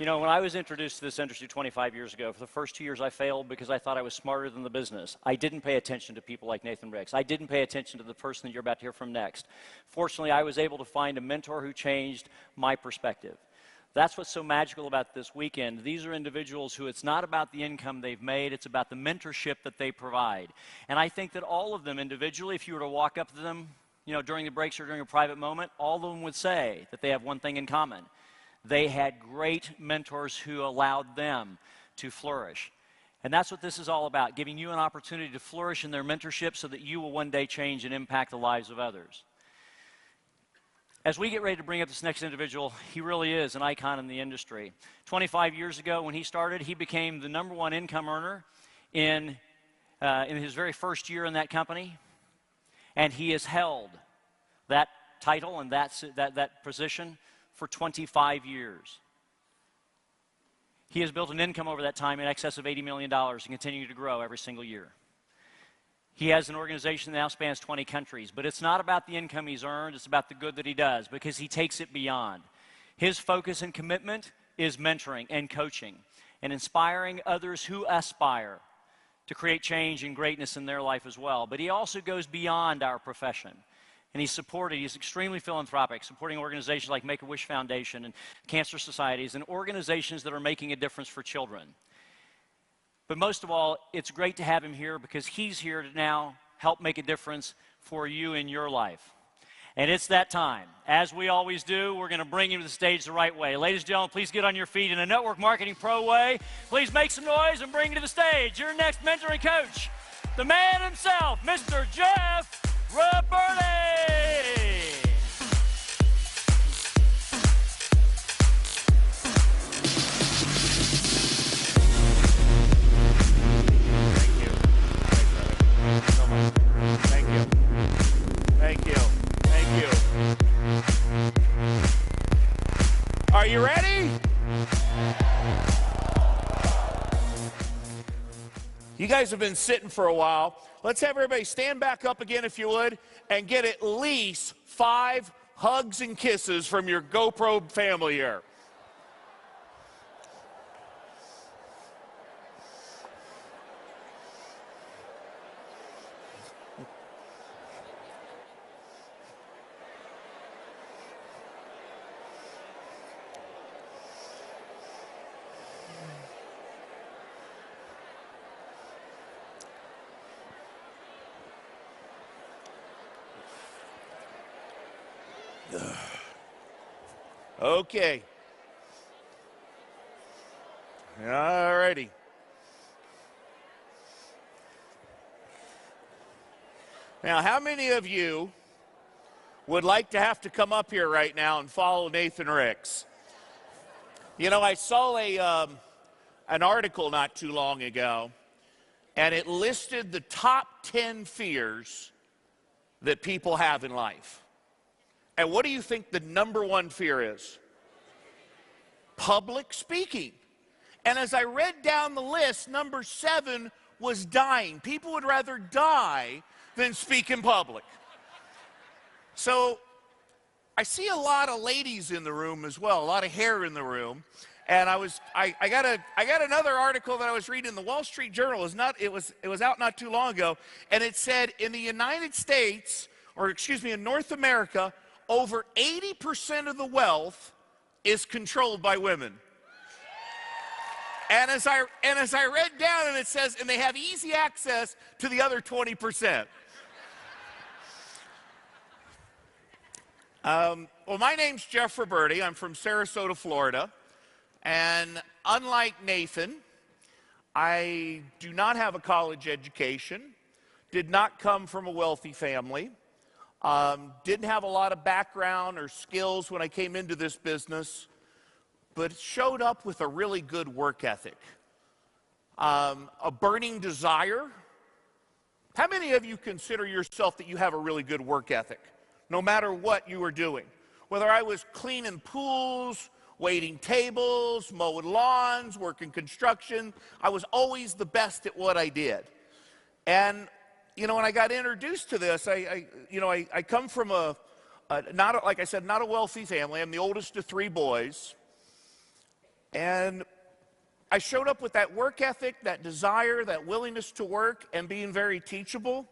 You know, when I was introduced to this industry 25 years ago, for the first 2 years I failed because I thought I was smarter than the business. I didn't pay attention to people like Nathan Ricks. I didn't pay attention to the person that you're about to hear from next. Fortunately, I was able to find a mentor who changed my perspective. That's what's so magical about this weekend. These are individuals who it's not about the income they've made, it's about the mentorship that they provide. And I think that all of them individually, if you were to walk up to them, you know, during the breaks or during a private moment, all of them would say that they have one thing in common. They had great mentors who allowed them to flourish. And that's what this is all about, giving you an opportunity to flourish in their mentorship so that you will one day change and impact the lives of others. As we get ready to bring up this next individual, he really is an icon in the industry. 25 years ago when he started, he became the #1 income earner in his very first year in that company. And he has held that title and that position for 25 years. He has built an income over that time in excess of $80 million and continuing to grow every single year. He has an organization that now spans 20 countries, but it's not about the income he's earned, it's about the good that he does, because he takes it beyond. His focus and commitment is mentoring and coaching and inspiring others who aspire to create change and greatness in their life as well. But he also goes beyond our profession. And he's extremely philanthropic, supporting organizations like Make-A-Wish Foundation and cancer societies and organizations that are making a difference for children. But most of all, it's great to have him here because he's here to now help make a difference for you in your life. And it's that time. As we always do, we're going to bring him to the stage the right way. Ladies and gentlemen, please get on your feet in a network marketing pro way. Please make some noise and bring him to the stage. Your next mentoring coach, the man himself, Mr. Jeff Roberti. Thank you. Thank you. Thank you. Are you ready? You guys have been sitting for a while. Let's have everybody stand back up again, if you would, and get at least 5 hugs and kisses from your GoPro family here. Okay. All righty. Now, how many of you would like to have to come up here right now and follow Nathan Ricks? You know, I saw an article not too long ago, and it listed the top 10 fears that people have in life. And what do you think the #1 fear is? Public speaking. And as I read down the list, number 7 was dying. People would rather die than speak in public. So I see a lot of ladies in the room as well, a lot of hair in the room. And I got another article that I was reading in the Wall Street Journal. It was out not too long ago, and it said in the United States, or excuse me, in North America, over 80% of the wealth is controlled by women. And as I read down, and it says, and they have easy access to the other 20%. Well, my name's Jeff Roberti. I'm from Sarasota, Florida. And unlike Nathan, I do not have a college education, did not come from a wealthy family. Didn't have a lot of background or skills when I came into this business, but showed up with a really good work ethic, a burning desire. How many of you consider yourself that you have a really good work ethic, no matter what you were doing? Whether I was cleaning pools, waiting tables, mowing lawns, working construction, I was always the best at what I did. And you know, when I got introduced to this, I come from like I said, not a wealthy family. I'm the oldest of 3 boys. And I showed up with that work ethic, that desire, that willingness to work, and being very teachable.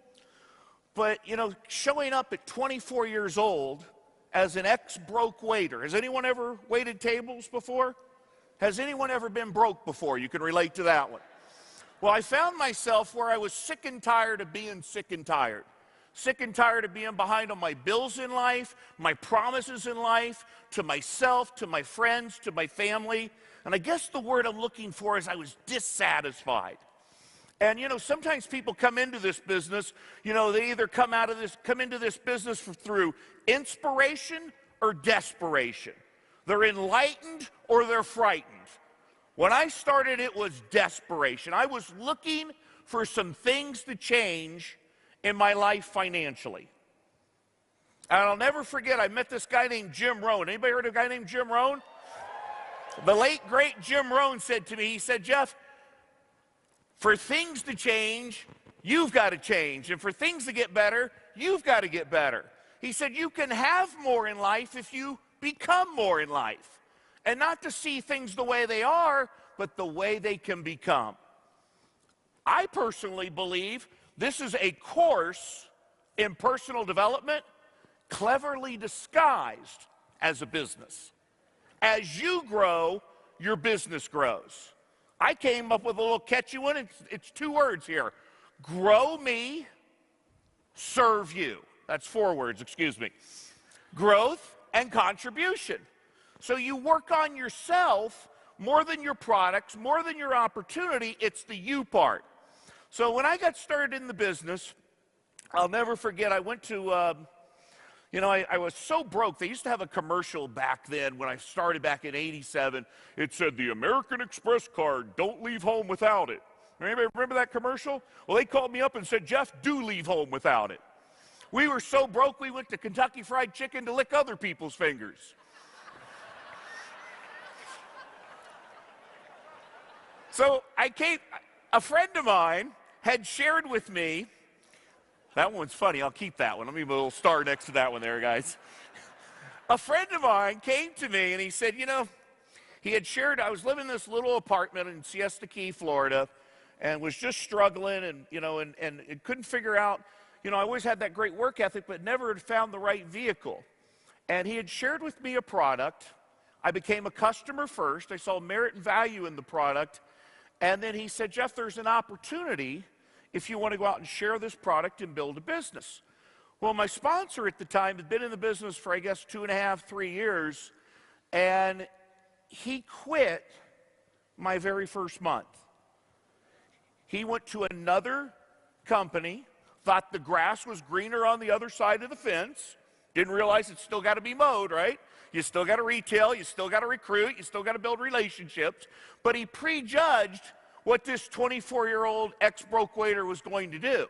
But, you know, showing up at 24 years old as an ex-broke waiter. Has anyone ever waited tables before? Has anyone ever been broke before? You can relate to that one. Well, I found myself where I was sick and tired of being sick and tired. Sick and tired of being behind on my bills in life, my promises in life, to myself, to my friends, to my family. And I guess the word I'm looking for is I was dissatisfied. And you know, sometimes people come into this business, you know, they either come into this business through inspiration or desperation. They're enlightened or they're frightened. When I started, it was desperation. I was looking for some things to change in my life financially. And I'll never forget, I met this guy named Jim Rohn. Anybody heard of a guy named Jim Rohn? The late, great Jim Rohn said to me, he said, Jeff, for things to change, you've got to change. And for things to get better, you've got to get better. He said, you can have more in life if you become more in life. And not to see things the way they are, but the way they can become. I personally believe this is a course in personal development cleverly disguised as a business. As you grow, your business grows. I came up with a little catchy one. It's 2 words here. Grow me, serve you. That's 4 words, excuse me. Growth and contribution. So you work on yourself more than your products, more than your opportunity. It's the you part. So when I got started in the business, I'll never forget, I went to, I was so broke. They used to have a commercial back then when I started back in '87. It said, the American Express card, don't leave home without it. Anybody remember that commercial? Well, they called me up and said, Jeff, do leave home without it. We were so broke, we went to Kentucky Fried Chicken to lick other people's fingers. So a friend of mine had shared with me, that one's funny, I'll keep that one. Let me put a little star next to that one there, guys. A friend of mine came to me and he said, you know, he had shared, I was living in this little apartment in Siesta Key, Florida, and was just struggling and, you know, and couldn't figure out, you know, I always had that great work ethic, but never had found the right vehicle. And he had shared with me a product. I became a customer first. I saw merit and value in the product. And then he said, Jeff, there's an opportunity if you want to go out and share this product and build a business. Well, my sponsor at the time had been in the business for, I guess, 2.5, 3 years, and he quit my very first month. He went to another company, thought the grass was greener on the other side of the fence, didn't realize it's still got to be mowed, right? You still got to retail, you still got to recruit, you still got to build relationships. But he prejudged what this 24-year-old ex-broke waiter was going to do.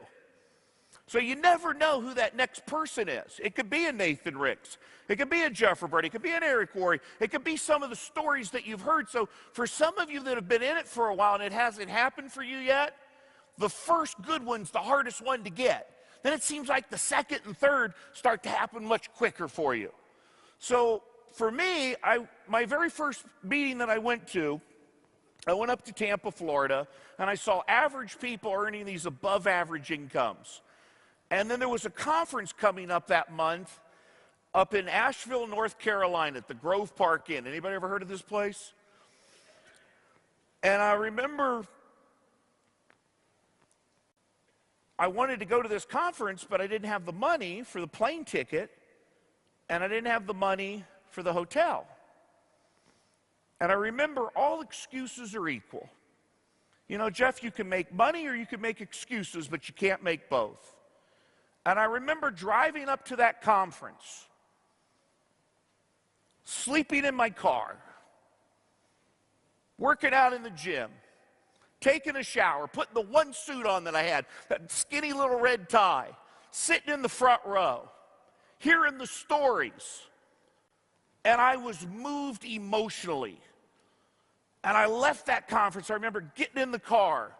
So you never know who that next person is. It could be a Nathan Ricks. It could be a Jeff Roberti. It could be an Eric Worre. It could be some of the stories that you've heard. So for some of you that have been in it for a while and it hasn't happened for you yet, the first good one's the hardest one to get. Then it seems like the second and third start to happen much quicker for you. So for me, my very first meeting that I went up to Tampa, Florida, and I saw average people earning these above average incomes. And then there was a conference coming up that month up in Asheville, North Carolina at the Grove Park Inn. Anybody ever heard of this place? And I remember I wanted to go to this conference, but I didn't have the money for the plane ticket, and I didn't have the money for the hotel. And I remember all excuses are equal. You know, Jeff, you can make money or you can make excuses, but you can't make both. And I remember driving up to that conference, sleeping in my car, working out in the gym, taking a shower, putting the one suit on that I had, that skinny little red tie, sitting in the front row, hearing the stories. And I was moved emotionally. And I left that conference. I remember getting in the car,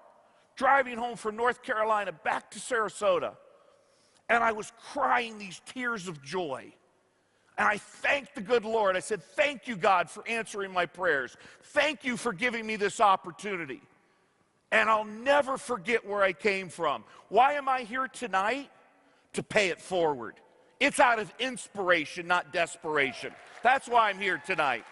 driving home from North Carolina back to Sarasota. And I was crying these tears of joy. And I thanked the good Lord. I said, thank you, God, for answering my prayers. Thank you for giving me this opportunity. And I'll never forget where I came from. Why am I here tonight? To pay it forward. It's out of inspiration, not desperation. That's why I'm here tonight.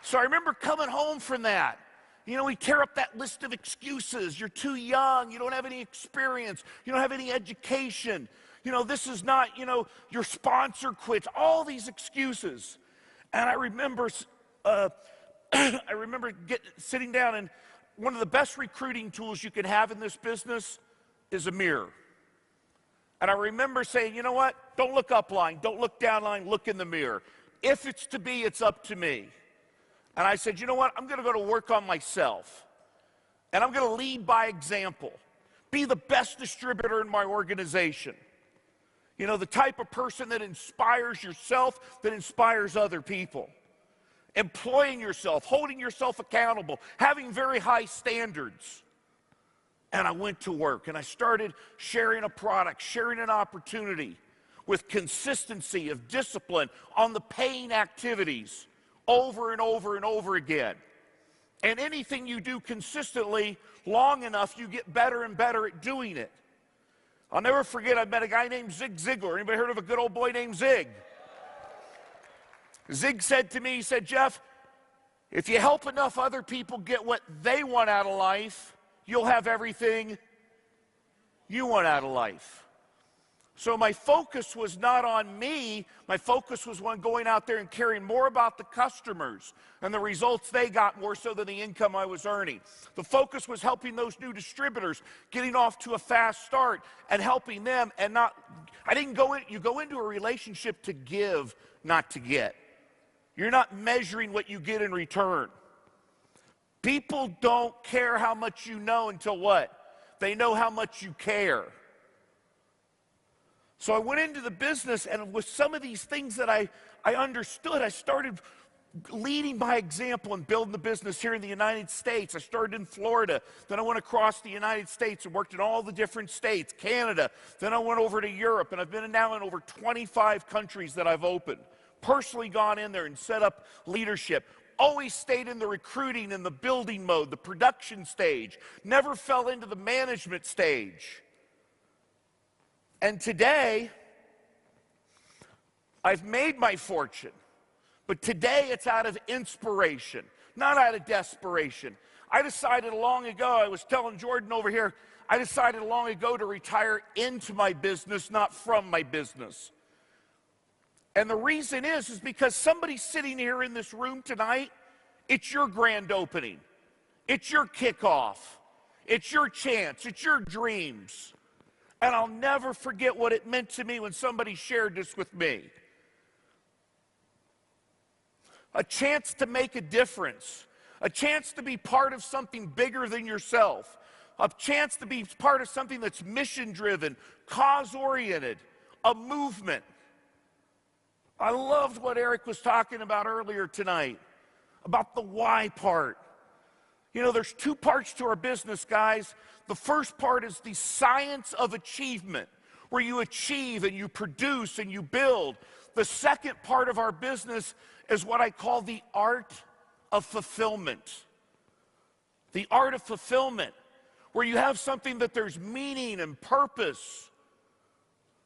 So I remember coming home from that. You know, we tear up that list of excuses. You're too young. You don't have any experience. You don't have any education. You know, this is not, you know, your sponsor quits. All these excuses. And I remember, sitting down, and one of the best recruiting tools you can have in this business is a mirror. And I remember saying, you know what? Don't look up line. Don't look down line. Look in the mirror. If it's to be, it's up to me. And I said, you know what? I'm going to go to work on myself. And I'm going to lead by example. Be the best distributor in my organization. You know, the type of person that inspires yourself, that inspires other people. Employing yourself, holding yourself accountable, having very high standards. And I went to work and I started sharing a product, sharing an opportunity with consistency of discipline on the paying activities. Over and over and over again. And anything you do consistently long enough, you get better and better at doing it. I'll never forget, I met a guy named Zig Ziglar. Anybody heard of a good old boy named Zig? Zig said to me, he said, Jeff, if you help enough other people get what they want out of life, you'll have everything you want out of life. So my focus was not on me. My focus was on going out there and caring more about the customers and the results they got more so than the income I was earning. The focus was helping those new distributors, getting off to a fast start and helping them. And not, I didn't go in, you go into a relationship to give, not to get. You're not measuring what you get in return. People don't care how much you know until what? They know how much you care. So I went into the business, and with some of these things that I understood, I started leading by example and building the business here in the United States. I started in Florida, then I went across the United States and worked in all the different states, Canada, then I went over to Europe, and I've been now in over 25 countries that I've opened. Personally gone in there and set up leadership. Always stayed in the recruiting and the building mode, the production stage. Never fell into the management stage. And today, I've made my fortune. But today, it's out of inspiration, not out of desperation. I decided long ago, I was telling Jordan over here, I decided long ago to retire into my business, not from my business. And the reason is because somebody sitting here in this room tonight, it's your grand opening. It's your kickoff. It's your chance. It's your dreams. And I'll never forget what it meant to me when somebody shared this with me. A chance to make a difference. A chance to be part of something bigger than yourself. A chance to be part of something that's mission-driven, cause-oriented, a movement. I loved what Eric was talking about earlier tonight, about the why part. You know, there's two parts to our business, guys. The first part is the science of achievement, where you achieve and you produce and you build. The second part of our business is what I call the art of fulfillment. The art of fulfillment, where you have something that there's meaning and purpose.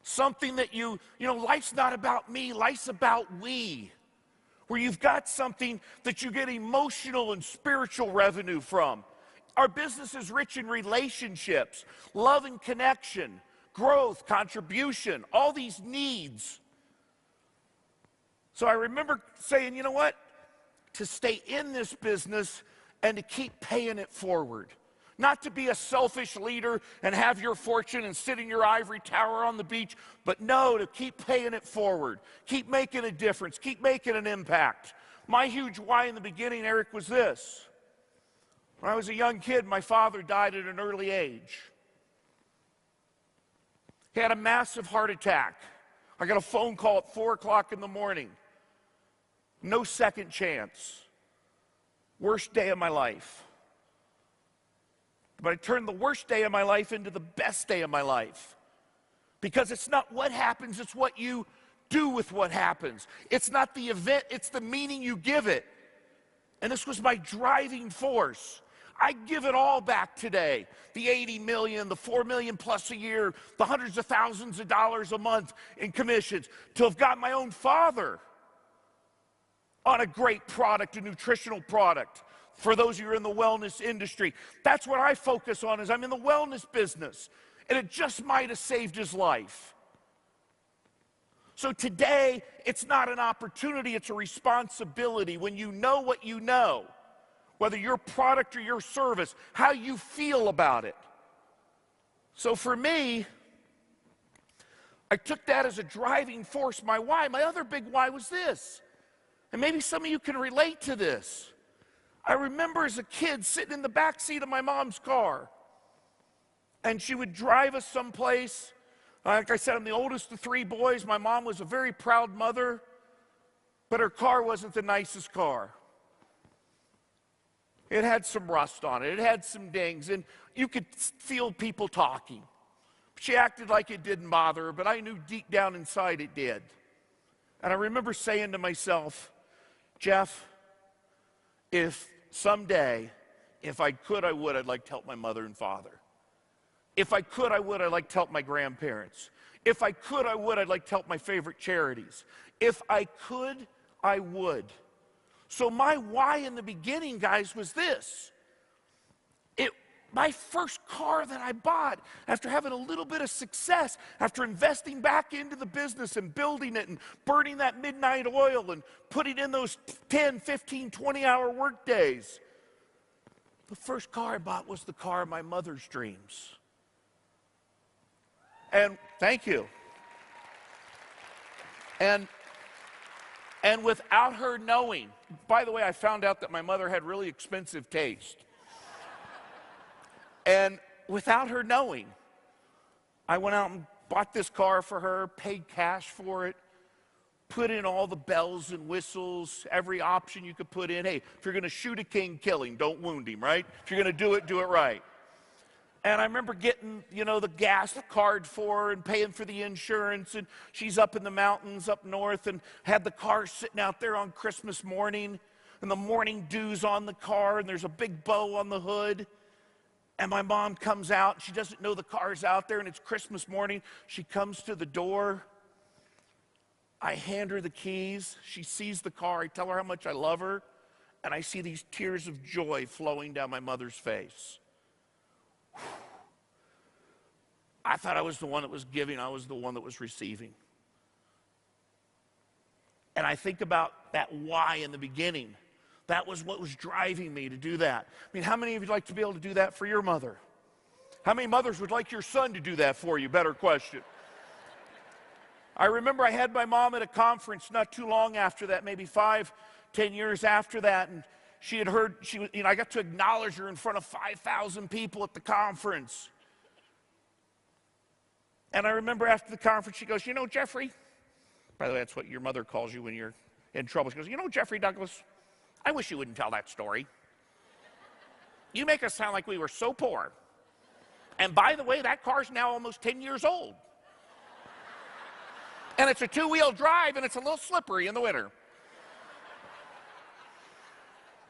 Something that you know, life's not about me, life's about we. Where you've got something that you get emotional and spiritual revenue from. Our business is rich in relationships, love and connection, growth, contribution, all these needs. So I remember saying, you know what? To stay in this business and to keep paying it forward. Not to be a selfish leader and have your fortune and sit in your ivory tower on the beach, but no, to keep paying it forward. Keep making a difference. Keep making an impact. My huge why in the beginning, Eric, was this. When I was a young kid, my father died at an early age. He had a massive heart attack. I got a phone call at 4 o'clock in the morning. No second chance. Worst day of my life. But I turned the worst day of my life into the best day of my life. Because it's not what happens, it's what you do with what happens. It's not the event, it's the meaning you give it. And this was my driving force. I give it all back today. The 80 million, the 4 million plus a year, the hundreds of thousands of dollars a month in commissions, to have got my own father on a great product, a nutritional product. For those of you who are in the wellness industry, that's what I focus on, is I'm in the wellness business. And it just might have saved his life. So today, it's not an opportunity, it's a responsibility. When you know what you know, whether your product or your service, how you feel about it. So for me, I took that as a driving force. My why, my other big why was this. And maybe some of you can relate to this. I remember as a kid sitting in the back seat of my mom's car. And she would drive us someplace. Like I said, I'm the oldest of 3 boys. My mom was a very proud mother, but her car wasn't the nicest car. It had some rust on it. It had some dings, and you could feel people talking. She acted like it didn't bother her, but I knew deep down inside it did. And I remember saying to myself, Jeff, if someday, if I could, I would, I'd like to help my mother and father. If I could, I would, I'd like to help my grandparents. If I could, I would, I'd like to help my favorite charities. If I could, I would. So my why in the beginning, guys, was this. My first car that I bought, after having a little bit of success, after investing back into the business and building it and burning that midnight oil and putting in those 10, 15, 20-hour work days, the first car I bought was the car of my mother's dreams. And thank you. And without her knowing, by the way, I found out that my mother had really expensive taste. And without her knowing, I went out and bought this car for her, paid cash for it, put in all the bells and whistles, every option you could put in. Hey, if you're going to shoot a king, kill him, don't wound him, right? If you're going to do it right. And I remember getting, the gas card for her and paying for the insurance. And she's up in the mountains up north and had the car sitting out there on Christmas morning. And the morning dew's on the car and there's a big bow on the hood. And my mom comes out. She doesn't know the car's out there and it's Christmas morning. She comes to the door. I hand her the keys. She sees the car. I tell her how much I love her. And I see these tears of joy flowing down my mother's face. I thought I was the one that was giving. I was the one that was receiving. And I think about that why in the beginning. That was what was driving me to do that. I mean, how many of you would like to be able to do that for your mother? How many mothers would like your son to do that for you? Better question. I remember I had my mom at a conference not too long after that, maybe 5, 10 years after that, and she had heard, I got to acknowledge her in front of 5,000 people at the conference. And I remember after the conference, she goes, Jeffrey, by the way, that's what your mother calls you when you're in trouble. She goes, Jeffrey Douglas, I wish you wouldn't tell that story. You make us sound like we were so poor. And by the way, that car's now almost 10 years old. And it's a 2-wheel drive, and it's a little slippery in the winter.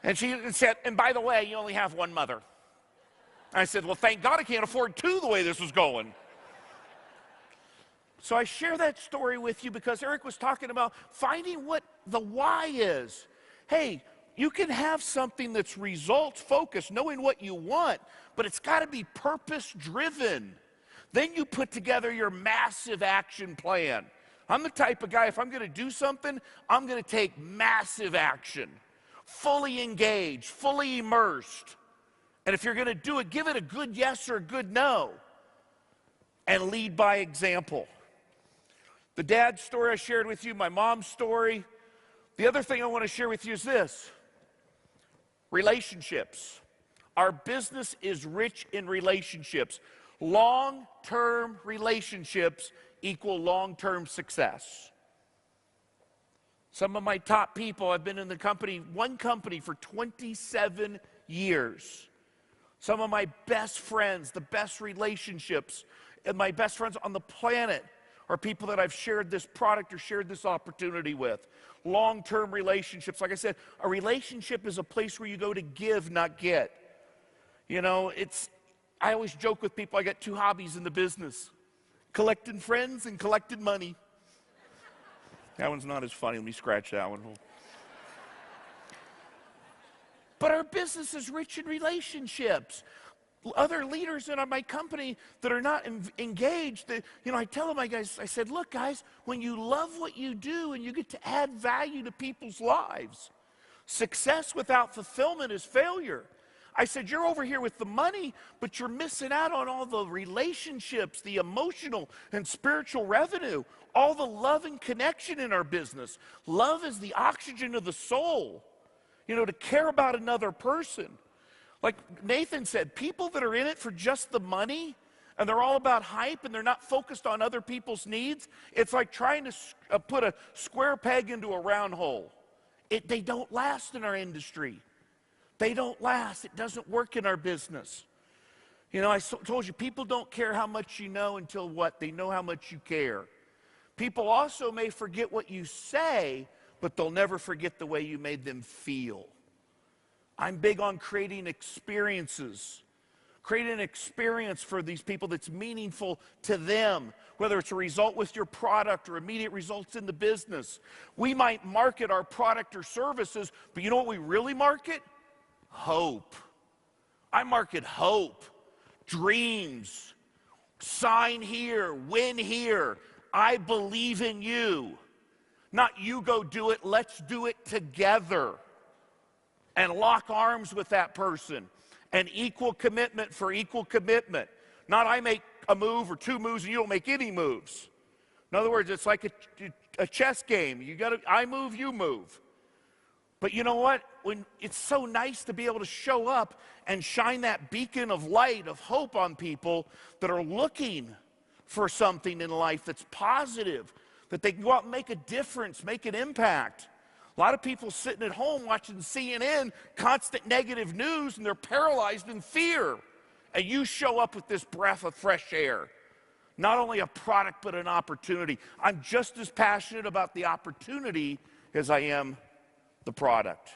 And she said, and by the way, you only have one mother. I said, well, thank God I can't afford 2 the way this is going. So I share that story with you because Eric was talking about finding what the why is. Hey, you can have something that's results focused, knowing what you want, but it's got to be purpose driven. Then you put together your massive action plan. I'm the type of guy, if I'm going to do something, I'm going to take massive action, fully engaged, fully immersed. And if you're going to do it, give it a good yes or a good no, and lead by example. The dad's story I shared with you, my mom's story. The other thing I want to share with you is this. Relationships. Our business is rich in relationships. Long-term relationships equal long-term success. Some of my top people, I've been in the company, one company for 27 years. Some of my best friends, the best relationships, and my best friends on the planet are people that I've shared this product or shared this opportunity with. Long-term relationships. Like I said, a relationship is a place where you go to give, not get. You know, I always joke with people, I got two hobbies in the business: collecting friends and collecting money. That one's not as funny. Let me scratch that one. But our business is rich in relationships. Other leaders in my company that are not engaged, I tell them, I said, look, guys, when you love what you do and you get to add value to people's lives, success without fulfillment is failure. I said, you're over here with the money, but you're missing out on all the relationships, the emotional and spiritual revenue, all the love and connection in our business. Love is the oxygen of the soul, to care about another person. Like Nathan said, people that are in it for just the money and they're all about hype and they're not focused on other people's needs, it's like trying to put a square peg into a round hole. They don't last in our industry. They don't last. It doesn't work in our business. I told you, people don't care how much you know until what? They know how much you care. People also may forget what you say, but they'll never forget the way you made them feel. I'm big on creating experiences. Creating an experience for these people that's meaningful to them, whether it's a result with your product or immediate results in the business. We might market our product or services, but you know what we really market? Hope. I market hope, dreams, sign here, win here. I believe in you. Not you go do it, let's do it together. And lock arms with that person. And equal commitment for equal commitment. Not I make a move or two moves and you don't make any moves. In other words, it's like a chess game. I move, you move. But you know what? It's so nice to be able to show up and shine that beacon of light, of hope on people that are looking for something in life that's positive, that they can go out and make a difference, make an impact. A lot of people sitting at home watching CNN, constant negative news, and they're paralyzed in fear. And you show up with this breath of fresh air. Not only a product, but an opportunity. I'm just as passionate about the opportunity as I am the product.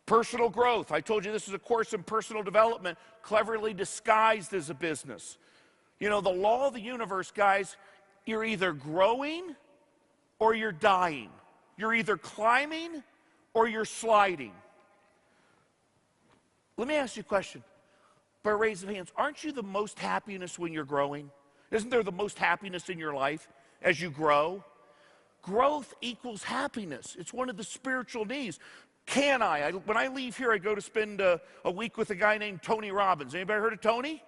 Personal growth. I told you this is a course in personal development, cleverly disguised as a business. The law of the universe, guys, you're either growing or you're dying. You're either climbing or you're sliding. Let me ask you a question. By raise of hands, aren't you the most happiness when you're growing? Isn't there the most happiness in your life as you grow? Growth equals happiness. It's one of the spiritual needs. When I leave here, I go to spend a week with a guy named Tony Robbins. Anybody heard of Tony?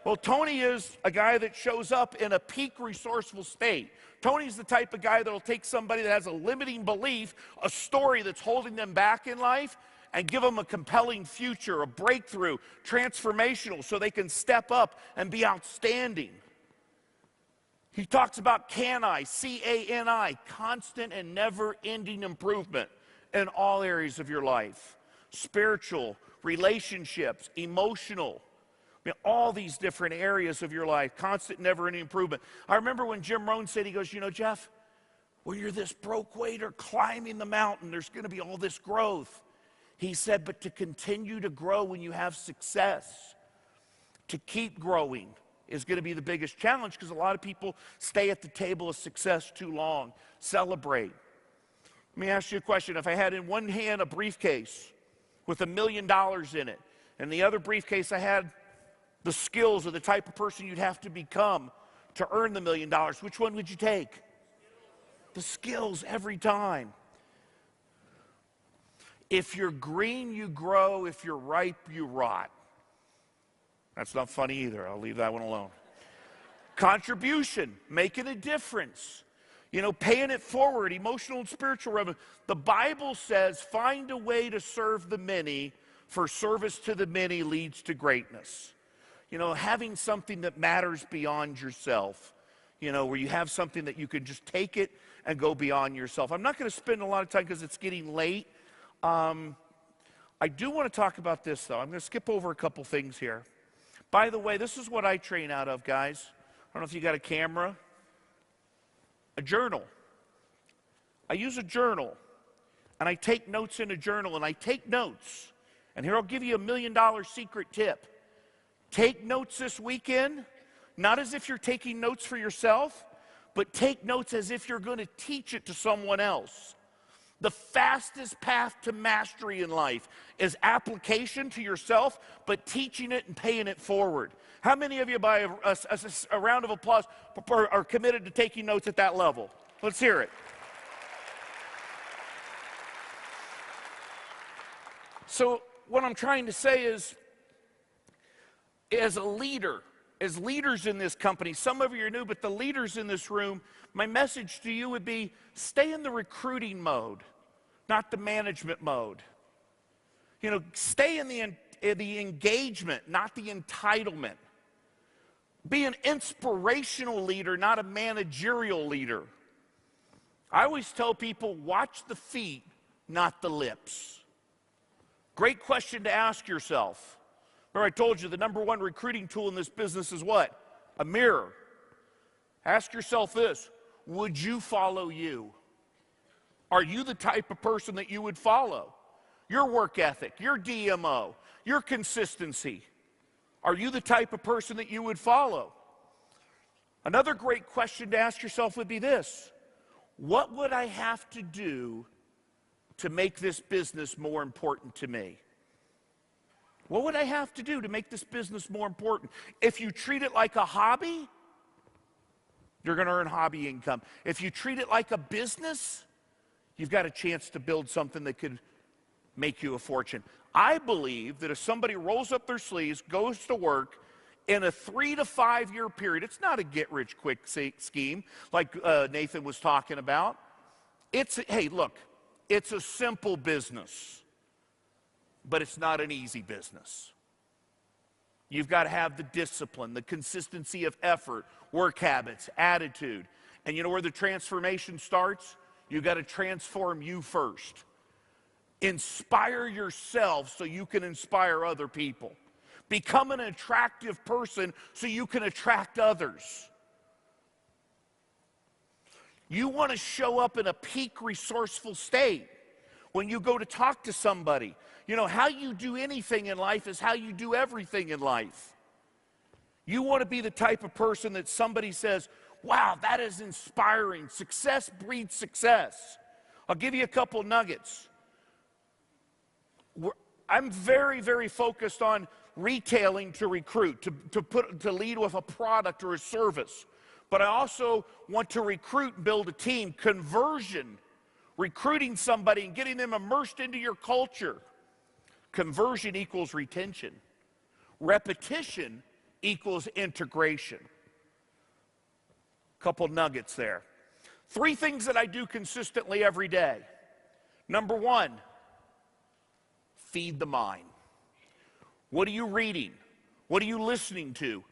Well, Tony is a guy that shows up in a peak resourceful state. Tony's the type of guy that'll take somebody that has a limiting belief, a story that's holding them back in life, and give them a compelling future, a breakthrough, transformational, so they can step up and be outstanding. He talks about CANI, C-A-N-I, constant and never-ending improvement in all areas of your life. Spiritual, relationships, emotional. All these different areas of your life, constant, never-ending improvement. I remember when Jim Rohn said, he goes, Jeff, when you're this broke waiter climbing the mountain, there's going to be all this growth. He said, but to continue to grow when you have success, to keep growing is going to be the biggest challenge, because a lot of people stay at the table of success too long. Celebrate. Let me ask you a question. If I had in one hand a briefcase with $1 million in it, and the other briefcase I had the skills of the type of person you'd have to become to earn the $1 million, which one would you take? The skills every time. If you're green, you grow. If you're ripe, you rot. That's not funny either. I'll leave that one alone. Contribution, making a difference. Paying it forward, emotional and spiritual revenue. The Bible says, find a way to serve the many, for service to the many leads to greatness. Having something that matters beyond yourself, where you have something that you can just take it and go beyond yourself. I'm not going to spend a lot of time because it's getting late. I do want to talk about this, though. I'm going to skip over a couple things here. By the way, this is what I train out of, guys. I don't know if you got a camera. A journal. I use a journal, and I take notes in a journal, and I take notes. And here I'll give you $1 million secret tip. Take notes this weekend, not as if you're taking notes for yourself, but take notes as if you're going to teach it to someone else. The fastest path to mastery in life is application to yourself, but teaching it and paying it forward. How many of you, by a round of applause, are committed to taking notes at that level? Let's hear it. So what I'm trying to say is, as a leader, as leaders in this company, some of you are new, but the leaders in this room, my message to you would be, stay in the recruiting mode, not the management mode. You know, stay in the engagement, not the entitlement. Be an inspirational leader, not a managerial leader. I always tell people, watch the feet, not the lips. Great question to ask yourself. Remember, I told you the #1 recruiting tool in this business is what? A mirror. Ask yourself this: would you follow you? Are you the type of person that you would follow? Your work ethic, your DMO, your consistency. Are you the type of person that you would follow? Another great question to ask yourself would be this: what would I have to do to make this business more important to me? What would I have to do to make this business more important? If you treat it like a hobby, you're going to earn hobby income. If you treat it like a business, you've got a chance to build something that could make you a fortune. I believe that if somebody rolls up their sleeves, goes to work, in a 3 to 5 year period, it's not a get-rich-quick scheme like Nathan was talking about. Hey, look, it's a simple business, but it's not an easy business. You've got to have the discipline, the consistency of effort, work habits, attitude. And you know where the transformation starts? You've got to transform you first. Inspire yourself so you can inspire other people. Become an attractive person so you can attract others. You want to show up in a peak resourceful state when you go to talk to somebody. You know, how you do anything in life is how you do everything in life. You want to be the type of person that somebody says, wow, that is inspiring. Success breeds success. I'll give you a couple nuggets. I'm very, very focused on retailing to recruit, to lead with a product or a service. But I also want to recruit and build a team. Conversion, recruiting somebody and getting them immersed into your culture. Conversion equals retention. Repetition equals integration. Couple nuggets there. 3 things that I do consistently every day. #1, feed the mind. What are you reading? What are you listening to?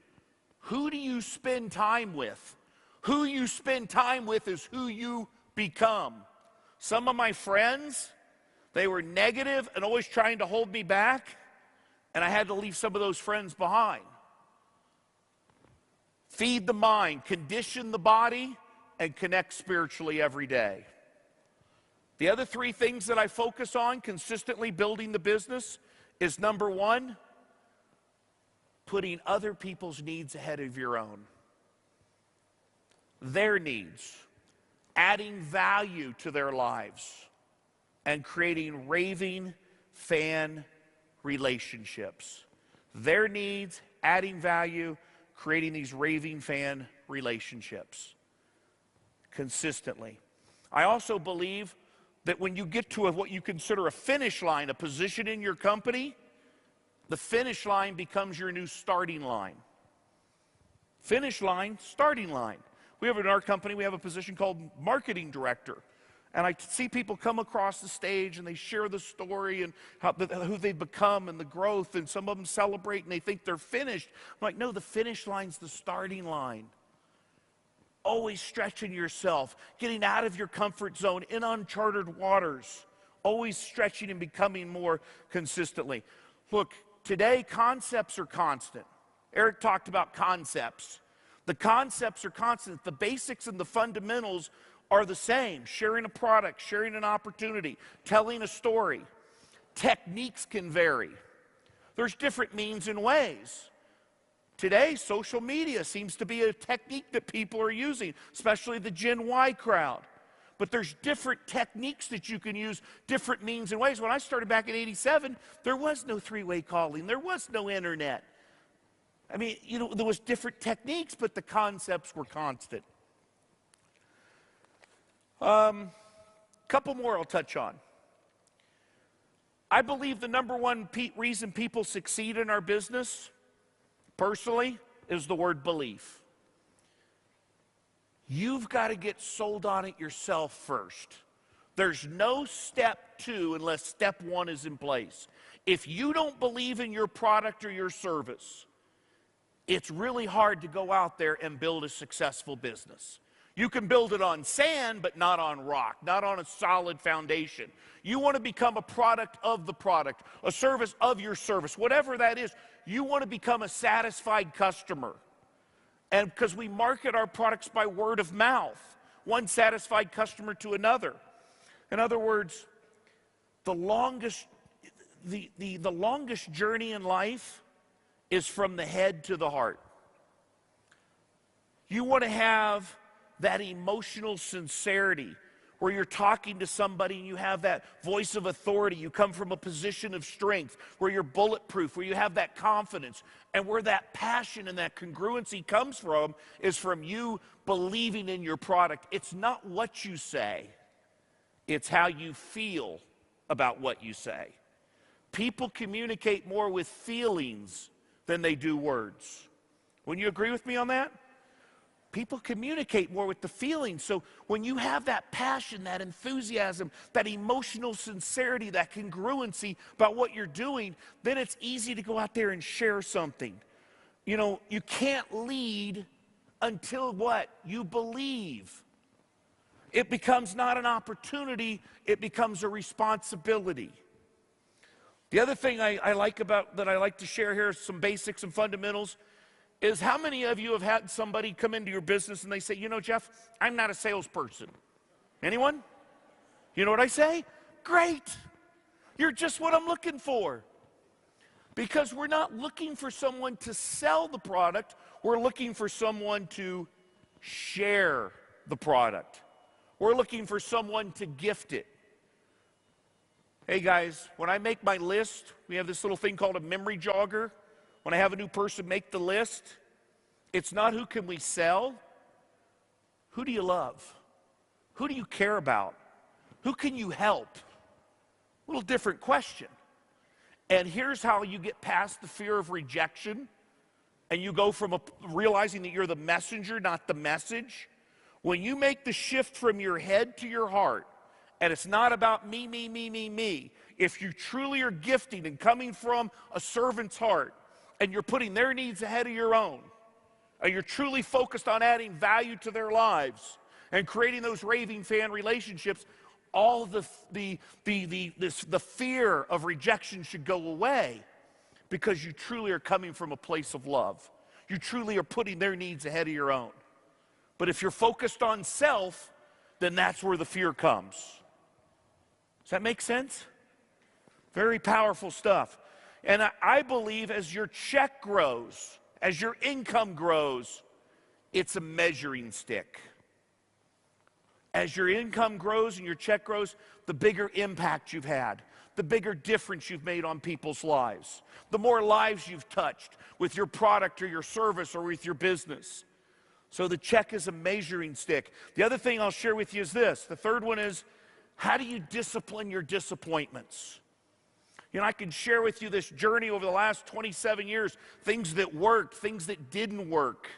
Who do you spend time with? Who you spend time with is who you become. Some of my friends, they were negative and always trying to hold me back, and I had to leave some of those friends behind. Feed the mind, condition the body, and connect spiritually every day. The other 3 things that I focus on consistently building the business is #1, putting other people's needs ahead of your own. Their needs, adding value to their lives, and creating raving fan relationships. Their needs, adding value, creating these raving fan relationships consistently. I also believe that when you get to what you consider a finish line, a position in your company, the finish line becomes your new starting line. Finish line, starting line. We have in our company, we have a position called marketing director. And I see people come across the stage and they share the story and who they've become and the growth, and some of them celebrate and they think they're finished. I'm like, no, the finish line's the starting line. Always stretching yourself, getting out of your comfort zone in uncharted waters, always stretching and becoming more consistently. Look, today concepts are constant. Eric talked about concepts. The concepts are constant. The basics and the fundamentals are the same. Sharing a product, sharing an opportunity, telling a story. Techniques can vary. There's different means and ways. Today, social media seems to be a technique that people are using, especially the Gen Y crowd. But there's different techniques that you can use, different means and ways. When I started back in '87, there was no three-way calling. There was no internet. I mean, you know, there was different techniques, but the concepts were constant. Couple more I'll touch on. I believe the number one reason people succeed in our business, personally, is the word belief. You've got to get sold on it yourself first. There's no step two unless step one is in place. If you don't believe in your product or your service, it's really hard to go out there and build a successful business. You can build it on sand, but not on rock, not on a solid foundation. You want to become a product of the product, a service of your service, whatever that is. You want to become a satisfied customer. And because we market our products by word of mouth, one satisfied customer to another. In other words, the longest journey in life is from the head to the heart. You want to have that emotional sincerity where you're talking to somebody and you have that voice of authority. You come from a position of strength where you're bulletproof, where you have that confidence. And where that passion and that congruency comes from is from you believing in your product. It's not what you say, it's how you feel about what you say. People communicate more with feelings than they do words. Wouldn't you agree with me on that? People communicate more with the feelings. So when you have that passion, that enthusiasm, that emotional sincerity, that congruency about what you're doing, then it's easy to go out there and share something. You know, you can't lead until what? You believe. It becomes not an opportunity, it becomes a responsibility. The other thing I like to share here, some basics and fundamentals, is how many of you have had somebody come into your business and they say, you know, Jeff, I'm not a salesperson. Anyone? You know what I say? Great. You're just what I'm looking for. Because we're not looking for someone to sell the product, we're looking for someone to share the product. We're looking for someone to gift it. Hey guys, when I make my list, we have this little thing called a memory jogger. When I have a new person make the list, it's not who can we sell, who do you love? Who do you care about? Who can you help? A little different question. And here's how you get past the fear of rejection and you go from realizing that you're the messenger, not the message. When you make the shift from your head to your heart, and it's not about me, me, me, me, me. If you truly are gifting and coming from a servant's heart, and you're putting their needs ahead of your own, and you're truly focused on adding value to their lives and creating those raving fan relationships, all the fear of rejection should go away because you truly are coming from a place of love. You truly are putting their needs ahead of your own. But if you're focused on self, then that's where the fear comes. Does that make sense? Very powerful stuff. And I believe as your check grows, as your income grows, it's a measuring stick. As your income grows and your check grows, the bigger impact you've had, the bigger difference you've made on people's lives, the more lives you've touched with your product or your service or with your business. So the check is a measuring stick. The other thing I'll share with you is this. The third one is, how do you discipline your disappointments? You know, I can share with you this journey over the last 27 years, things that worked, things that didn't work.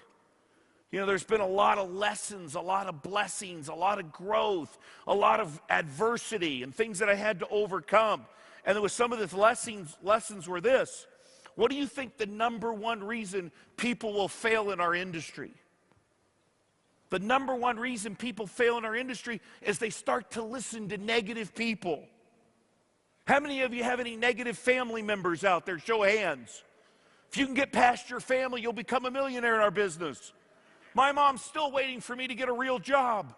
You know, there's been a lot of lessons, a lot of blessings, a lot of growth, a lot of adversity and things that I had to overcome. And there was some of the lessons were this. What do you think the number one reason people will fail in our industry? The number one reason people fail in our industry is they start to listen to negative people. How many of you have any negative family members out there? Show of hands. If you can get past your family, you'll become a millionaire in our business. My mom's still waiting for me to get a real job.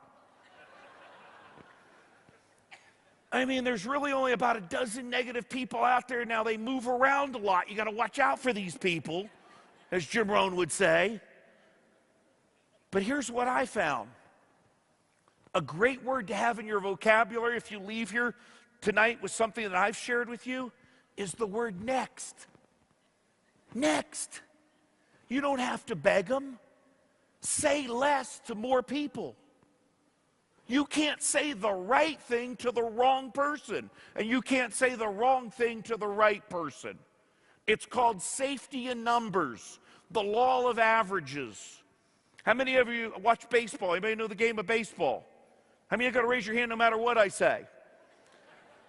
I mean, there's really only about a dozen negative people out there now. They move around a lot. You got to watch out for these people, as Jim Rohn would say. But here's what I found. A great word to have in your vocabulary if you leave here tonight with something that I've shared with you is the word next. Next. You don't have to beg them. Say less to more people. You can't say the right thing to the wrong person, and you can't say the wrong thing to the right person. It's called safety in numbers, the law of averages. How many of you watch baseball? Anybody know the game of baseball? How many of you got to raise your hand no matter what I say?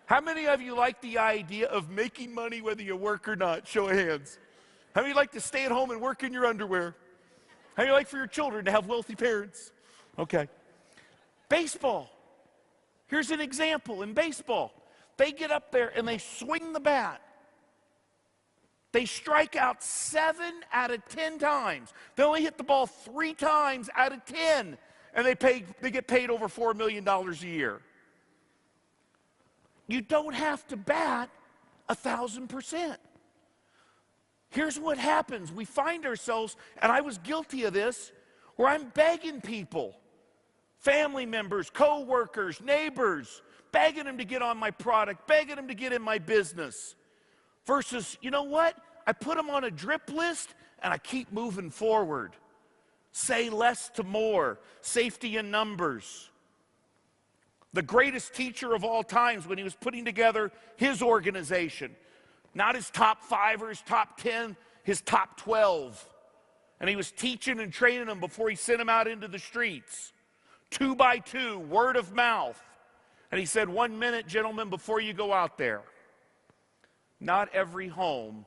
How many of you like the idea of making money whether you work or not? Show of hands. How many like to stay at home and work in your underwear? How do you like for your children to have wealthy parents? Okay. Baseball. Here's an example in baseball. They get up there and they swing the bat. They strike out 7 out of 10 times. They only hit the ball 3 times out of 10. And they get paid over $4 million a year. You don't have to bat 1,000%. Here's what happens. We find ourselves, and I was guilty of this, where I'm begging people, family members, co-workers, neighbors, begging them to get on my product, begging them to get in my business. Versus, you know what? I put them on a drip list, and I keep moving forward. Say less to more. Safety in numbers. The greatest teacher of all times, when he was putting together his organization, not his top 5 or his top 10, his top 12. And he was teaching and training them before he sent them out into the streets. 2 by 2, word of mouth. And he said, 1 minute, gentlemen, before you go out there. Not every home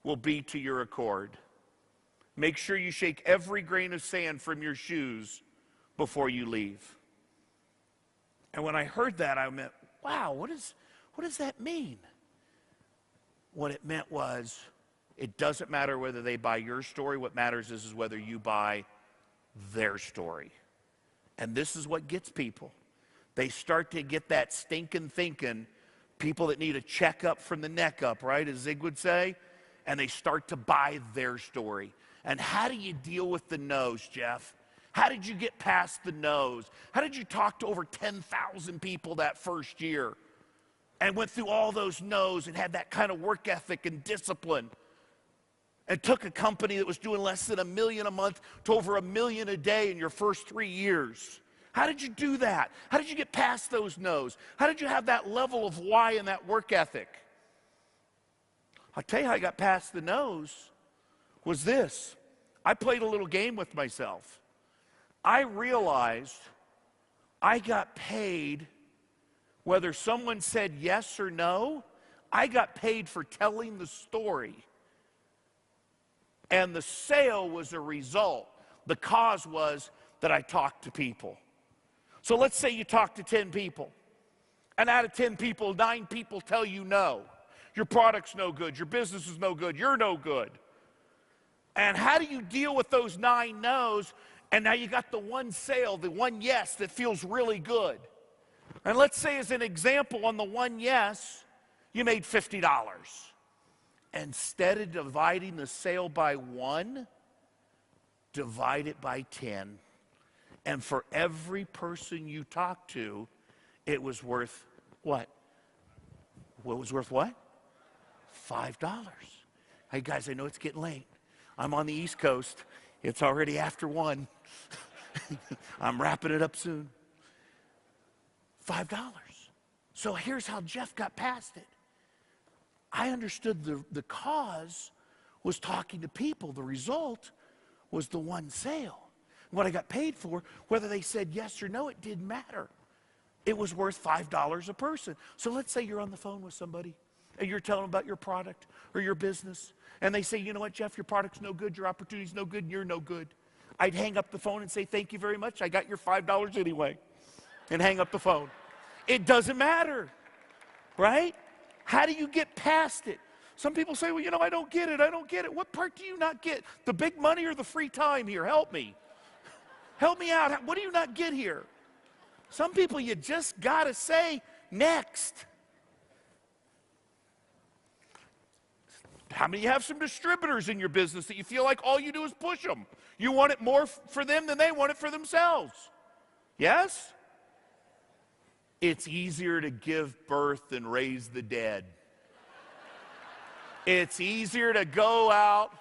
will be to your accord. Make sure you shake every grain of sand from your shoes before you leave. And when I heard that, I went, wow, what does that mean? What it meant was, it doesn't matter whether they buy your story. What matters is whether you buy their story. And this is what gets people. They start to get that stinking thinking, people that need a checkup from the neck up, right, as Zig would say, and they start to buy their story. And how do you deal with the no's, Jeff? How did you get past the no's? How did you talk to over 10,000 people that first year and went through all those no's and had that kind of work ethic and discipline and took a company that was doing less than $1 million a month to over $1 million a day in your first 3 years? How did you do that? How did you get past those no's? How did you have that level of why and that work ethic? I'll tell you how I got past the no's was this. I played a little game with myself. I realized I got paid, whether someone said yes or no, I got paid for telling the story. And the sale was a result. The cause was that I talked to people. So let's say you talk to 10 people. And out of 10 people, 9 people tell you no. Your product's no good. Your business is no good. You're no good. And how do you deal with those 9 no's? And now you got the one sale, the one yes that feels really good. And let's say as an example, on the one yes, you made $50. Instead of dividing the sale by 1, divide it by 10. And for every person you talk to, it was worth what? What was worth what? $5. Hey guys, I know it's getting late. I'm on the East Coast. It's already after 1. I'm wrapping it up soon. $5. So here's how Jeff got past it. I understood the cause was talking to people. The result was the one sale. What I got paid for, whether they said yes or no, it didn't matter. It was worth $5 a person. So let's say you're on the phone with somebody and you're telling them about your product or your business. And they say, you know what, Jeff, your product's no good, your opportunity's no good, and you're no good. I'd hang up the phone and say, thank you very much. I got your $5 anyway. And hang up the phone. It doesn't matter, right? How do you get past it? Some people say, well, you know, I don't get it. I don't get it. What part do you not get? The big money or the free time here? Help me. Help me out. What do you not get here? Some people you just got to say next. How many have some distributors in your business that you feel like all you do is push them? You want it more for them than they want it for themselves. Yes? It's easier to give birth than raise the dead. It's easier to go out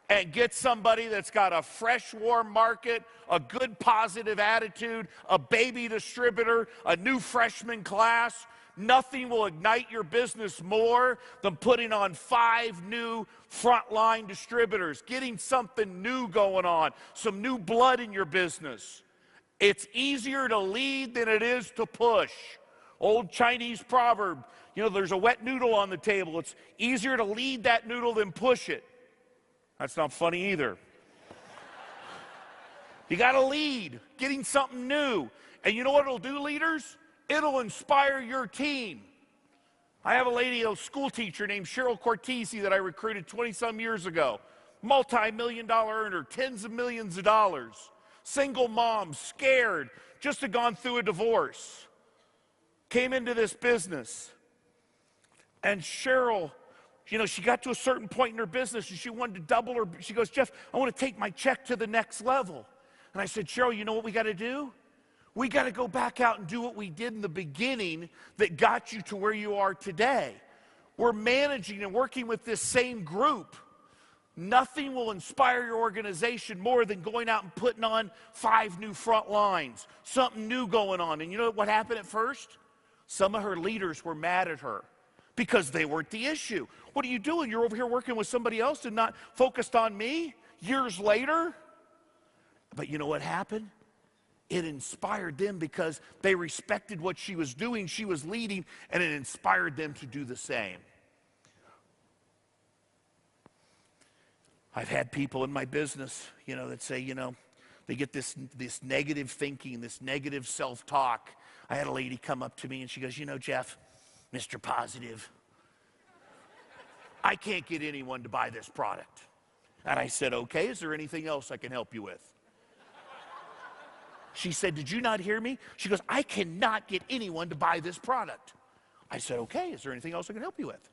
and get somebody that's got a fresh, warm market, a good, positive attitude, a baby distributor, a new freshman class. Nothing will ignite your business more than putting on 5 new frontline distributors, getting something new going on, some new blood in your business. It's easier to lead than it is to push. Old Chinese proverb, you know, there's a wet noodle on the table. It's easier to lead that noodle than push it. That's not funny either. You got to lead, getting something new. And you know what it'll do, leaders? It'll inspire your team. I have a lady, a school teacher named Cheryl Cortese that I recruited 20-some years ago. Multi-million-dollar earner, tens of millions of dollars. Single mom, scared, just had gone through a divorce. Came into this business. And Cheryl, you know, she got to a certain point in her business and she wanted to double her. She goes, Jeff, I want to take my check to the next level. And I said, Cheryl, you know what we got to do? We got to go back out and do what we did in the beginning that got you to where you are today. We're managing and working with this same group. Nothing will inspire your organization more than going out and putting on 5 new front lines, something new going on. And you know what happened at first? Some of her leaders were mad at her because they weren't the issue. What are you doing? You're over here working with somebody else and not focused on me years later? But you know what happened? It inspired them because they respected what she was doing, she was leading, and it inspired them to do the same. I've had people in my business, you know, that say, you know, they get this negative thinking, this negative self-talk. I had a lady come up to me and she goes, you know, Jeff, Mr. Positive, I can't get anyone to buy this product. And I said, okay, is there anything else I can help you with? She said, did you not hear me? She goes, I cannot get anyone to buy this product. I said, okay, is there anything else I can help you with?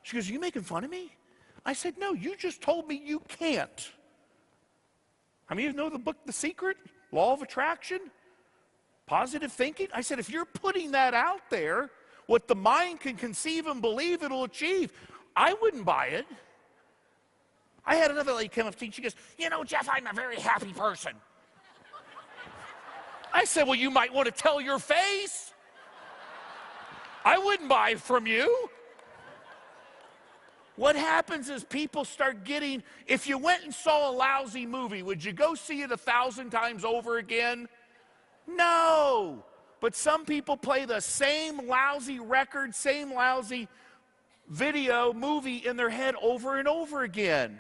She goes, are you making fun of me? I said, no, you just told me you can't. I mean, you know the book, The Secret? Law of Attraction? Positive thinking? I said, if you're putting that out there, what the mind can conceive and believe it'll achieve, I wouldn't buy it. I had another lady come up to me, she goes, you know, Jeff, I'm a very happy person. I said, well, you might want to tell your face. I wouldn't buy from you. What happens is people start getting, if you went and saw a lousy movie, would you go see it 1,000 times over again? No. But some people play the same lousy record, same lousy movie in their head over and over again.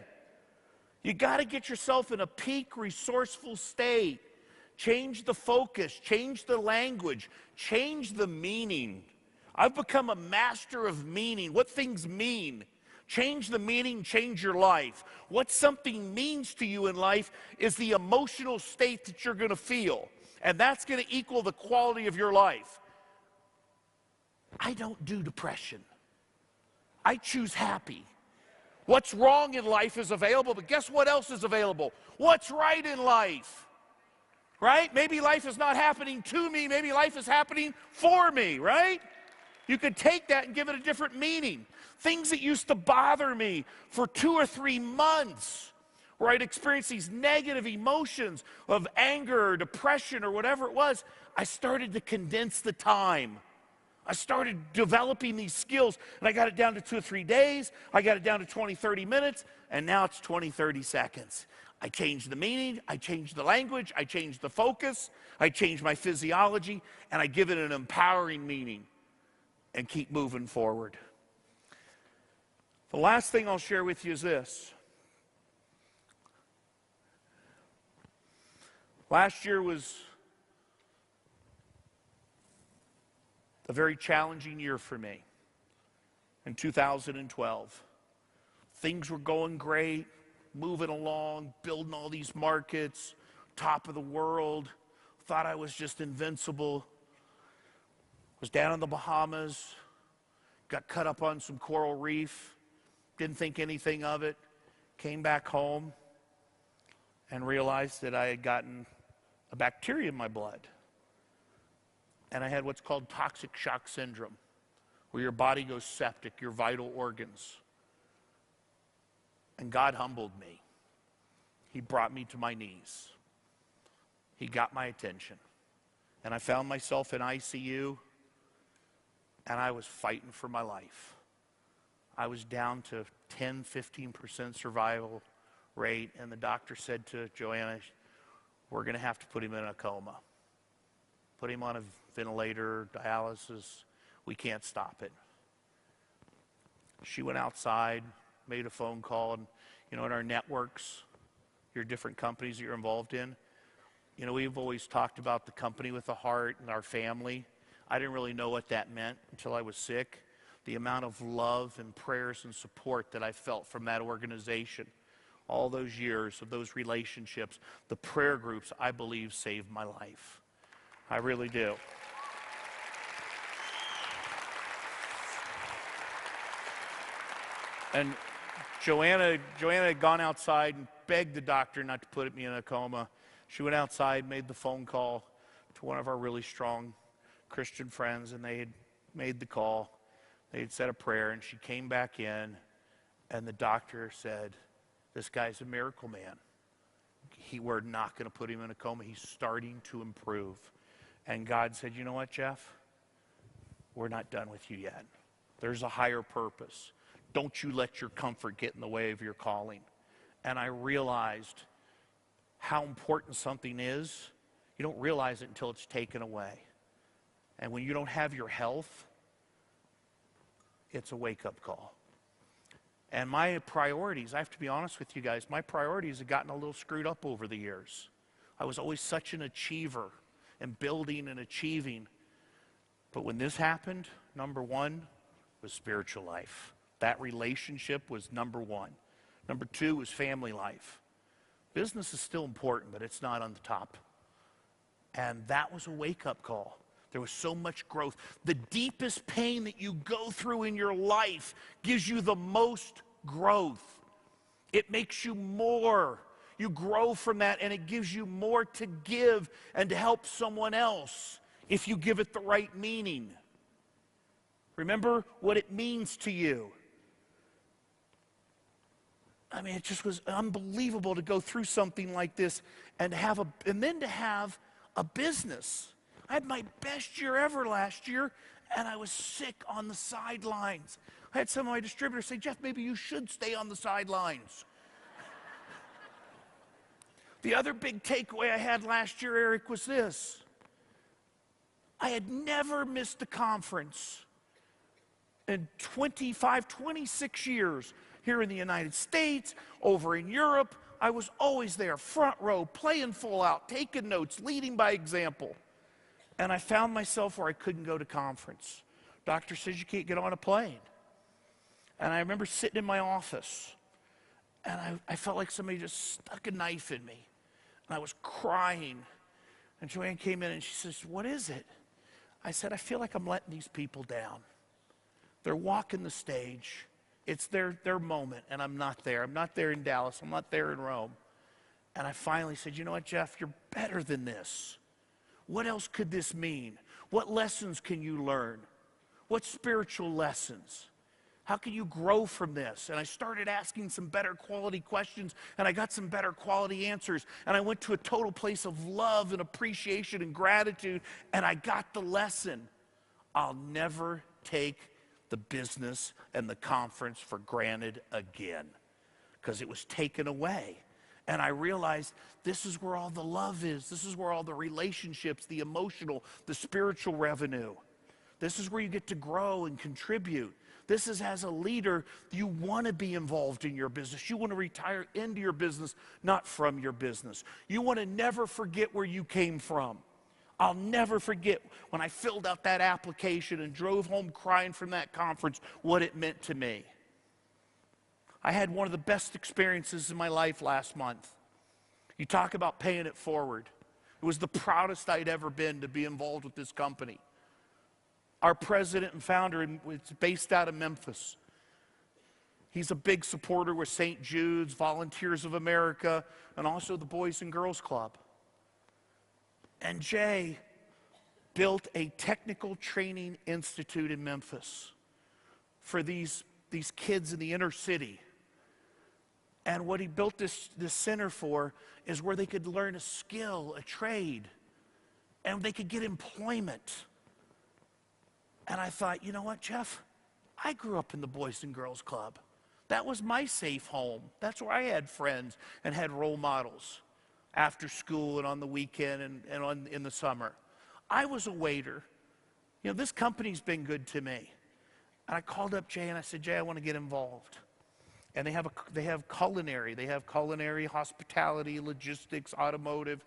You got to get yourself in a peak resourceful state. Change the focus, change the language, change the meaning. I've become a master of meaning, what things mean. Change the meaning, change your life. What something means to you in life is the emotional state that you're going to feel. And that's going to equal the quality of your life. I don't do depression. I choose happy. What's wrong in life is available, but guess what else is available? What's right in life? Right? Maybe life is not happening to me, maybe life is happening for me, right? You could take that and give it a different meaning. Things that used to bother me for 2 or 3 months, where I'd experience these negative emotions of anger or depression or whatever it was, I started to condense the time. I started developing these skills, and I got it down to 2 or 3 days, I got it down to 20, 30 minutes, and now it's 20, 30 seconds. I changed the meaning, I changed the language, I changed the focus, I changed my physiology, and I give it an empowering meaning and keep moving forward. The last thing I'll share with you is this. Last year was a very challenging year for me. in 2012. Things were going great, moving along, building all these markets, top of the world. Thought I was just invincible. Was down in the Bahamas, got cut up on some coral reef, didn't think anything of it, came back home and realized that I had gotten a bacteria in my blood. And I had what's called toxic shock syndrome, where your body goes septic, your vital organs. And God humbled me. He brought me to my knees. He got my attention. And I found myself in ICU, and I was fighting for my life. I was down to 10, 15% survival rate, and the doctor said to Joanna, we're going to have to put him in a coma. Put him on a ventilator, dialysis. We can't stop it. She went outside, made a phone call, and in our networks, your different companies that you're involved in, we've always talked about the company with the heart and our family. I didn't really know what that meant until I was sick. The amount of love and prayers and support that I felt from that organization, all those years of those relationships, the prayer groups, I believe saved my life. I really do. And Joanna had gone outside and begged the doctor not to put me in a coma. She went outside, made the phone call to one of our really strong Christian friends, and they had made the call. They had said a prayer, and she came back in, and the doctor said, this guy's a miracle man. We're not going to put him in a coma. He's starting to improve. And God said, you know what, Jeff? We're not done with you yet. There's a higher purpose. Don't you let your comfort get in the way of your calling. And I realized how important something is. You don't realize it until it's taken away. And when you don't have your health, it's a wake-up call. And my priorities, I have to be honest with you guys, my priorities have gotten a little screwed up over the years. I was always such an achiever and building and achieving. But when this happened, number one was spiritual life. That relationship was number one. Number two was family life. Business is still important, but it's not on the top. And that was a wake-up call. There was so much growth. The deepest pain that you go through in your life gives you the most growth. It makes you more. You grow from that, and it gives you more to give and to help someone else if you give it the right meaning. Remember what it means to you. I mean, it just was unbelievable to go through something like this and then to have a business. I had my best year ever last year, and I was sick on the sidelines. I had some of my distributors say, Jeff, maybe you should stay on the sidelines. The other big takeaway I had last year, Eric, was this. I had never missed a conference in 25, 26 years here in the United States, over in Europe. I was always there, front row, playing full out, taking notes, leading by example. And I found myself where I couldn't go to conference. Doctor says you can't get on a plane. And I remember sitting in my office, and I felt like somebody just stuck a knife in me. And I was crying. And Joanne came in and she says, what is it? I said, I feel like I'm letting these people down. They're walking the stage. It's their moment, and I'm not there. I'm not there in Dallas. I'm not there in Rome. And I finally said, you know what, Jeff, you're better than this. What else could this mean? What lessons can you learn? What spiritual lessons? How can you grow from this? And I started asking some better quality questions, and I got some better quality answers. And I went to a total place of love and appreciation and gratitude, and I got the lesson. I'll never take the business and the conference for granted again, because it was taken away. And I realized this is where all the love is. This is where all the relationships, the emotional, the spiritual revenue. This is where you get to grow and contribute. This is, as a leader, you want to be involved in your business. You want to retire into your business, not from your business. You want to never forget where you came from. I'll never forget when I filled out that application and drove home crying from that conference, what it meant to me. I had one of the best experiences in my life last month. You talk about paying it forward. It was the proudest I'd ever been to be involved with this company. Our president and founder is based out of Memphis. He's a big supporter with St. Jude's, Volunteers of America, and also the Boys and Girls Club. And Jay built a technical training institute in Memphis for these kids in the inner city. And what he built this center for is where they could learn a skill, a trade, and they could get employment. And I thought, you know what, Jeff? I grew up in the Boys and Girls Club. That was my safe home. That's where I had friends and had role models after school and on the weekend and in the summer. I was a waiter. You know, this company's been good to me. And I called up Jay and I said, Jay, I want to get involved. And they have culinary, hospitality, logistics, automotive.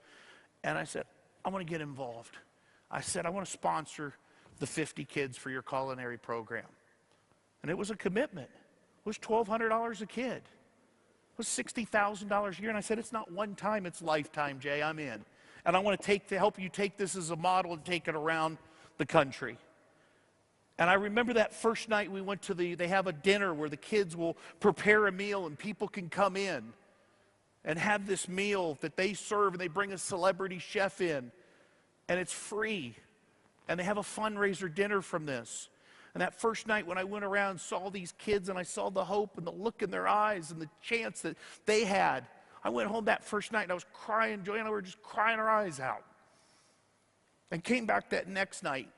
And I said, I want to get involved. I said, I want to sponsor the 50 kids for your culinary program. And it was a commitment. It was $1,200 a kid. It was $60,000 a year. And I said, it's not one time, it's lifetime, Jay, I'm in. And I want to help you take this as a model and take it around the country. And I remember that first night we went to they have a dinner where the kids will prepare a meal and people can come in and have this meal that they serve, and they bring a celebrity chef in, and it's free. And they have a fundraiser dinner from this. And that first night when I went around and saw these kids and I saw the hope and the look in their eyes and the chance that they had, I went home that first night and I was crying. Joy and I were just crying our eyes out. And came back that next night.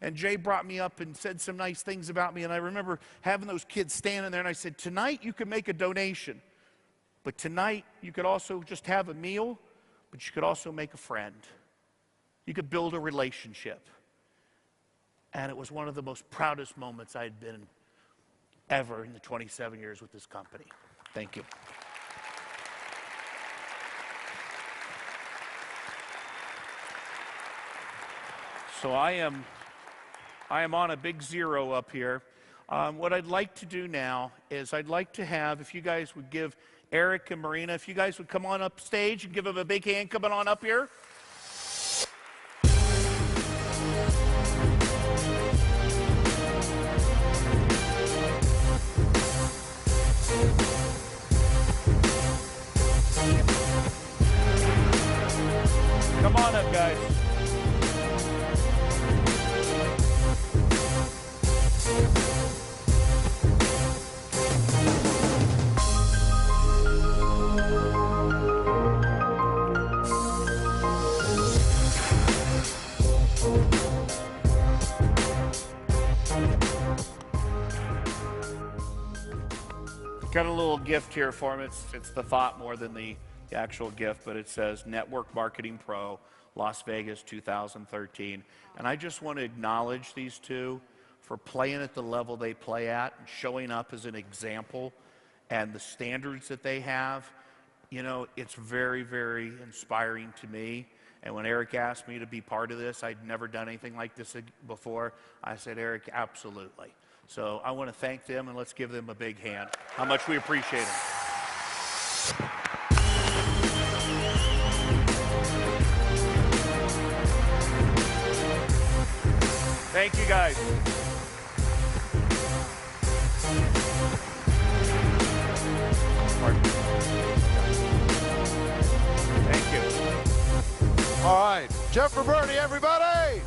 And Jay brought me up and said some nice things about me. And I remember having those kids standing there and I said, tonight you can make a donation. But tonight you could also just have a meal, but you could also make a friend. You could build a relationship. And it was one of the most proudest moments I'd been ever in the 27 years with this company. Thank you. So I am on a big zero up here. What I'd like to do now is I'd like to have, if you guys would give Eric and Marina, if you guys would come on up stage and give them a big hand coming on up here. Come on up, guys. Got a little gift here for him. It's the thought more than the actual gift, but it says Network Marketing Pro, Las Vegas 2013. And I just want to acknowledge these two for playing at the level they play at and showing up as an example and the standards that they have. You know, it's very, very inspiring to me. And when Eric asked me to be part of this, I'd never done anything like this before. I said, Eric, absolutely. So I want to thank them, and let's give them a big hand. How much we appreciate them. Thank you, guys. Thank you. All right, Jeff Roberti, everybody.